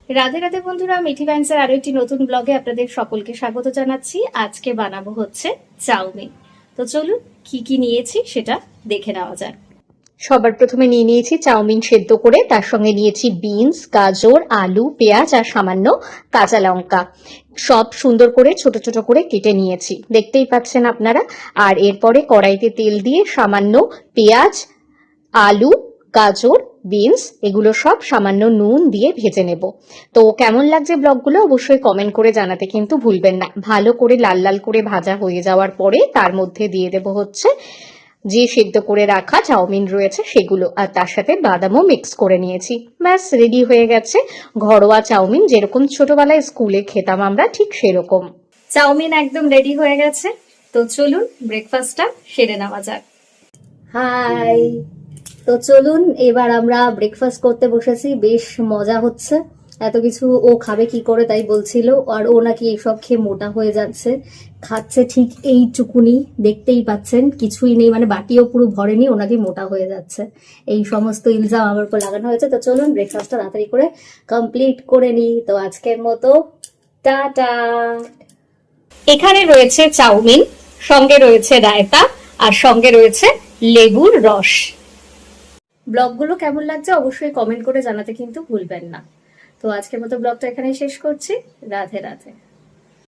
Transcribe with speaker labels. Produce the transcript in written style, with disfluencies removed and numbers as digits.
Speaker 1: রাধে রাধে বন্ধুরা, মিঠি ভাইন্সের আরো একটি নতুন ব্লগে আপনাদের সকলকে স্বাগত জানাচ্ছি। আজকে বানাবো হচ্ছে চাউমিন। তো চলুন কি কি নিয়েছি সেটা দেখে নেওয়া যাক।
Speaker 2: সবার প্রথমে নিয়ে নিয়েছি চাউমিন সেদ্ধ করে, তার সঙ্গে নিয়েছি বিনস, গাজর, আলু, পেঁয়াজ আর সামান্য কাঁচা লঙ্কা। সব সুন্দর করে ছোট ছোট করে কেটে নিয়েছি, দেখতেই পাচ্ছেন আপনারা। আর এরপরে কড়াইতে তেল দিয়ে সামান্য পেঁয়াজ, আলু, গাজর, বিনস এগুলো সব সামান্য নুন দিয়ে ভেজে নেব। তো কেমন লাগছে ব্লগগুলো অবশ্যই কমেন্ট করে জানাতে কিন্তু ভুলবেন না। ভালো করে লাল লাল করে ভাজা হয়ে যাওয়ার পরে তার মধ্যে দিয়ে দেব হচ্ছে যে সেদ্ধ করে রাখা চাউমিন রয়েছে সেগুলো, আর তার সাথে বাদামও মিক্স করে নিয়েছি। ব্যাস রেডি হয়ে গেছে ঘরোয়া চাউমিন, যেরকম ছোটবেলায় স্কুলে খেতাম আমরা, ঠিক সেরকম।
Speaker 1: চাউমিন একদম রেডি হয়ে গেছে। তো চলুন ব্রেকফাস্টটা সেরে নেওয়া যাক। হাই, তো চলুন এবার আমরা ব্রেকফাস্ট করতে বসেছি। বেশ মজা হচ্ছে, এত কিছু ও খাবে কি করে তাই বলছিল, আর ও নাকি এসব খেয়ে মোটা হয়ে যাচ্ছে। খাচ্ছে ঠিক এইটুকুনি, দেখতেই পাচ্ছেন কিছুই নেই, মানে বাটিও পুরো ভরেনি, ও নাকি মোটা হয়ে যাচ্ছে। এই সমস্ত ইলজাম আমার উপর লাগানো হয়েছে। তো চলুন ব্রেকফাস্টটা তাড়াতাড়ি করে কমপ্লিট করে নিই। তো আজকের মতো টাটা। এখানে রয়েছে চাউমিন, সঙ্গে রয়েছে রায়তা, আর সঙ্গে রয়েছে লেবুর রস। ব্লগগুলো কেমন লাগছে অবশ্যই কমেন্ট করে জানাতে কিন্তু ভুলবেন না। তো আজকের মতো ব্লগটা এখানেই শেষ করছি। রাধে রাধে।